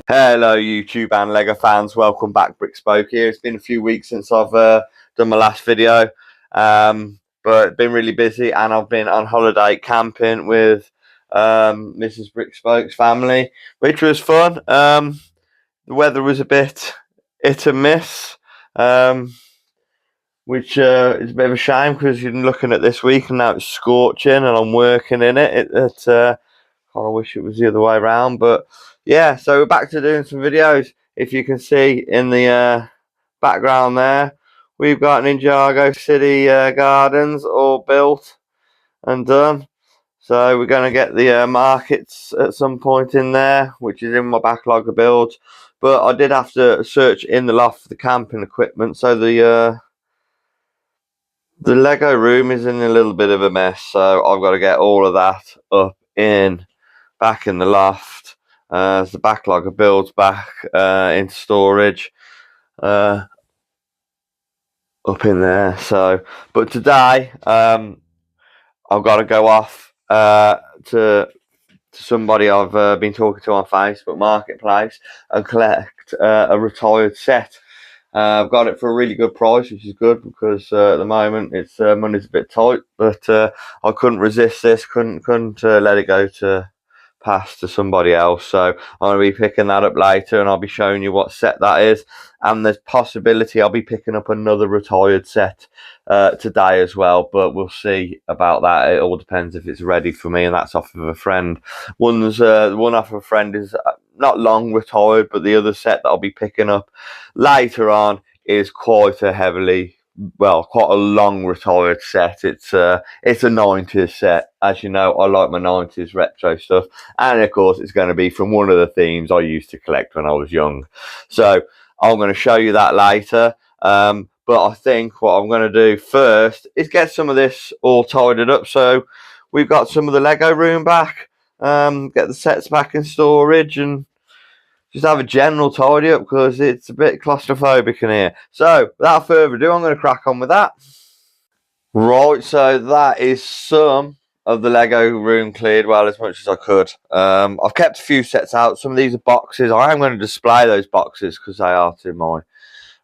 Hello YouTube and LEGO fans, welcome back. Brickspoke here. It's been a few weeks since I've done my last video, but been really busy and I've been on holiday camping with Mrs. Brickspoke's family, which was fun. The weather was a bit hit and miss, which is a bit of a shame because you're looking at this week and now it's scorching and I'm working in it. Kind of wish it was the other way around, but yeah, so we're back to doing some videos. If you can see in the background there, we've got Ninjago City Gardens all built and done. So we're going to get the markets at some point in there, which is in my backlog of builds. But I did have to search in the loft for the camping equipment, so the Lego room is in a little bit of a mess. So I've got to get all of that up back in the loft as the backlog of builds back into storage up in there. So, but today I've got to go off to somebody I've been talking to on Facebook Marketplace and collect a retired set. I've got it for a really good price, which is good because at the moment it's money's a bit tight. But I couldn't resist this. Couldn't let it go to pass to somebody else. So I'm going to be picking that up later, and I'll be showing you what set that is. And there's possibility I'll be picking up another retired set today as well, but we'll see about that. It all depends if it's ready for me, and that's off of a friend. One off of a friend is not long retired, but the other set that I'll be picking up later on is quite a long retired set. It's a 90s set. As you know, I like my 90s retro stuff, and of course it's going to be from one of the themes I used to collect when I was young. So I'm going to show you that later. But I think what I'm going to do first is get some of this all tidied up. So we've got some of the Lego room back, get the sets back in storage, and just have a general tidy up because it's a bit claustrophobic in here. So without further ado, I'm going to crack on with that. Right, so that is some of the Lego room cleared well as much as I could. I've kept a few sets out. Some of these are boxes. I am going to display those boxes because they are to my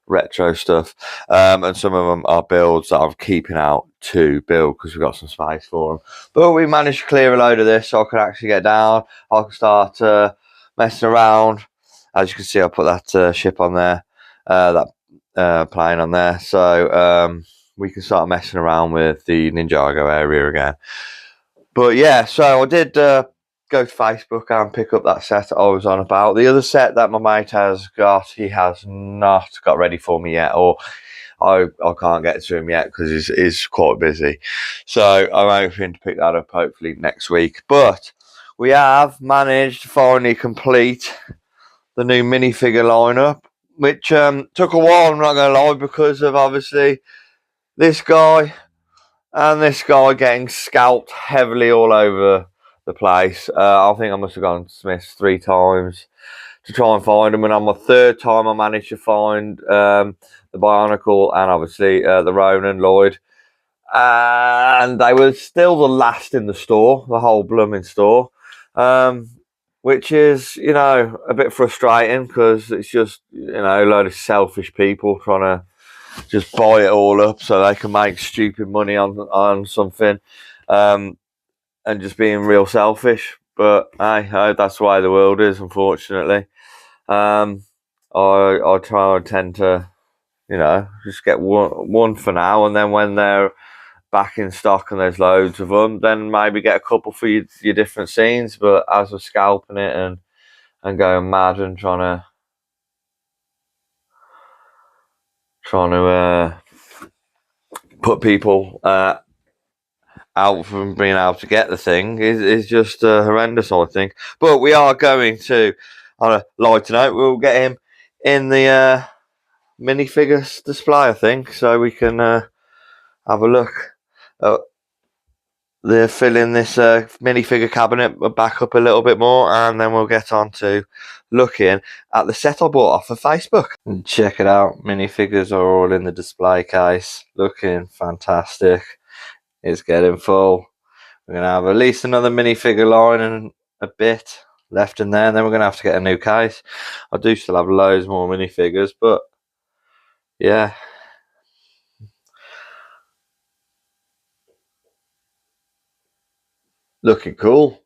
retro stuff, and some of them are builds that I'm keeping out to build because we've got some space for them. But we managed to clear a load of this so I could actually get down. I can start messing around. As you can see, I put that ship on there, that plane on there, so we can start messing around with the Ninjago area again. But yeah, so I did go to Facebook and pick up that set I was on about. The other set that my mate has got, he has not got ready for me yet, or I can't get to him yet because he's quite busy. So I'm hoping to pick that up hopefully next week. But we have managed to finally complete the new minifigure lineup, which took a while, I'm not going to lie, because of obviously this guy and this guy getting scalped heavily all over the place. I think I must have gone to Smith's 3 times to try and find them, and on my 3rd time I managed to find the Bionicle and obviously the Ronan Lloyd, and they were still the last in the store, the whole blooming store, which is, you know, a bit frustrating because it's just, you know, a load of selfish people trying to just buy it all up so they can make stupid money on something, and just being real selfish. But hey, that's the way the world is, unfortunately. I try and tend to, you know, just get one for now, and then when they're back in stock and there's loads of them, then maybe get a couple for your different scenes. But as we're scalping it and going mad and trying to put people out from being able to get the thing is just horrendous, I think. But we are going to, on a lighter note, we'll get him in the minifigures display, I think, so we can have a look at filling this minifigure cabinet back up a little bit more, and then we'll get on to looking at the set I bought off of Facebook. And check it out, minifigures are all in the display case, looking fantastic. It's getting full. We're going to have at least another minifigure line in a bit, left in there, and then we're going to have to get a new case. I do still have loads more minifigures, but yeah. Looking cool.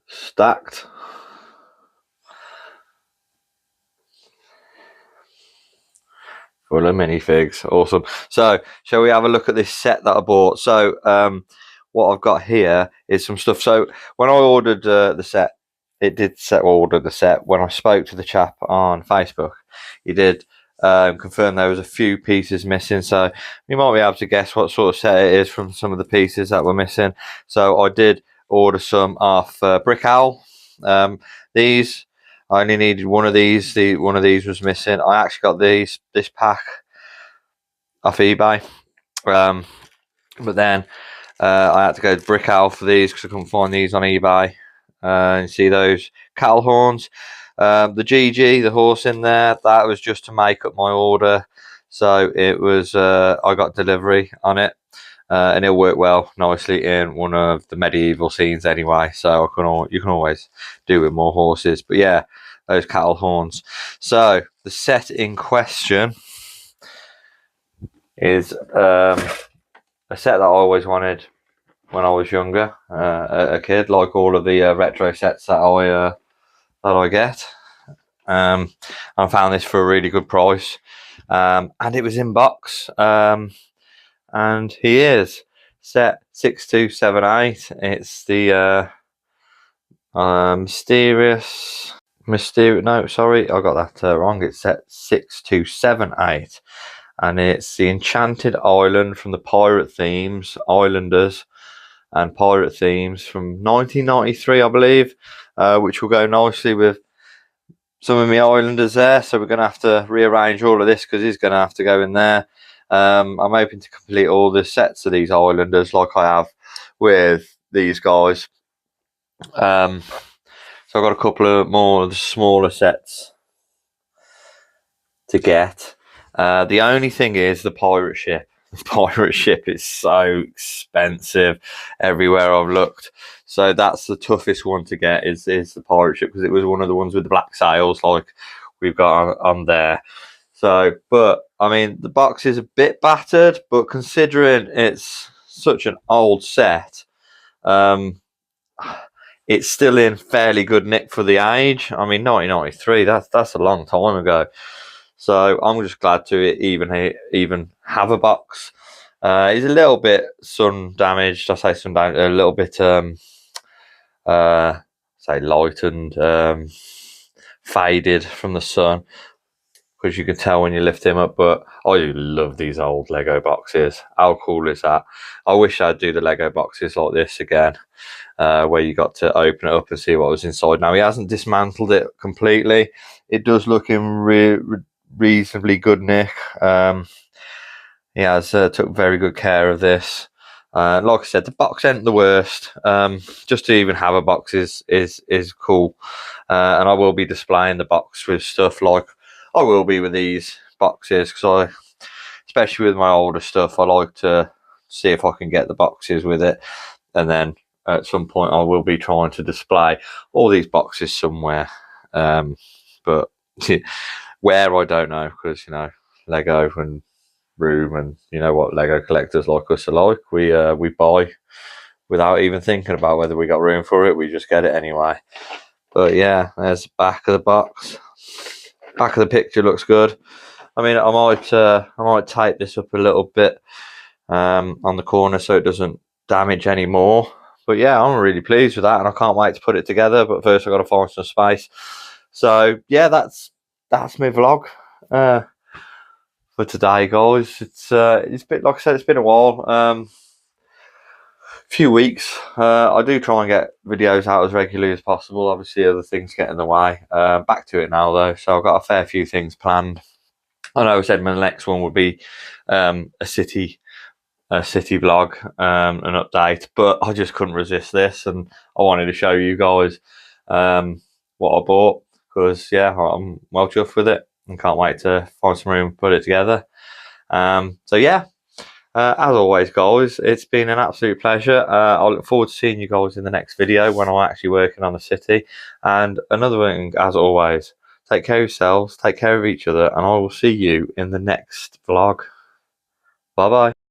Stacked. Full of minifigs. Awesome. So, shall we have a look at this set that I bought? So, what I've got here is some stuff. So, when I ordered the set, it did order the set. When I spoke to the chap on Facebook, he did confirm there was a few pieces missing. So, you might be able to guess what sort of set it is from some of the pieces that were missing. So, I did order some off Brick Owl. These I only needed one of these. One of these was missing. I actually got this pack off eBay, but then I had to go to Brick Owl for these because I couldn't find these on eBay. And see those cattle horns, the GG, the horse in there. That was just to make up my order. So it was. I got delivery on it. And it'll work well nicely in one of the medieval scenes anyway. So you can always do with more horses. But yeah, those cattle horns. So the set in question is a set that I always wanted when I was younger, a kid, like all of the retro sets that I get. I found this for a really good price, and it was in box. And he is set 6278. It's the mysterious. No, sorry, I got that wrong. It's set 6278, and it's the Enchanted Island from the Pirate Themes, Islanders, and Pirate Themes from 1993, I believe, which will go nicely with some of my Islanders there. So we're going to have to rearrange all of this because he's going to have to go in there. I'm hoping to complete all the sets of these Islanders like I have with these guys. So I've got a couple of more of the smaller sets to get. The only thing is the pirate ship. The pirate ship is so expensive everywhere I've looked. So that's the toughest one to get is the pirate ship, because it was one of the ones with the black sails like we've got on there. So, but I mean, the box is a bit battered, but considering it's such an old set, it's still in fairly good nick for the age. I mean, 1993, that's a long time ago. So I'm just glad to even have a box. It's a little bit sun damaged. I say sun damaged, a little bit say lightened, faded from the sun, because you can tell when you lift him up. But I love these old Lego boxes. How cool is that? I wish I'd do the Lego boxes like this again, where you got to open it up and see what was inside. Now, he hasn't dismantled it completely. It does look in reasonably good nick. He has took very good care of this. Like I said, the box ain't the worst. Just to even have a box is cool. And I will be displaying the box with stuff like I will be with these boxes, because especially with my older stuff, I like to see if I can get the boxes with it, and then at some point I will be trying to display all these boxes somewhere. But where, I don't know, because Lego and room, and you know what Lego collectors like us are like. We buy without even thinking about whether we got room for it. We just get it anyway. But yeah, there's the back of the box. Back of the picture looks good. I mean, I might tape this up a little bit on the corner so it doesn't damage anymore. But yeah, I'm really pleased with that, and I can't wait to put it together. But first, I've got to find some space. So yeah, that's my vlog for today, guys. It's been, like I said, it's been a while. Few weeks. I do try and get videos out as regularly as possible. Obviously, other things get in the way. Back to it now, though. So I've got a fair few things planned. I know I said my next one would be a city vlog, an update, but I just couldn't resist this, and I wanted to show you guys what I bought, because yeah, I'm well chuffed with it and can't wait to find some room and put it together. So yeah, As always, guys, it's been an absolute pleasure. I look forward to seeing you guys in the next video when I'm actually working on a city. And another thing, as always, take care of yourselves, take care of each other, and I will see you in the next vlog. Bye bye.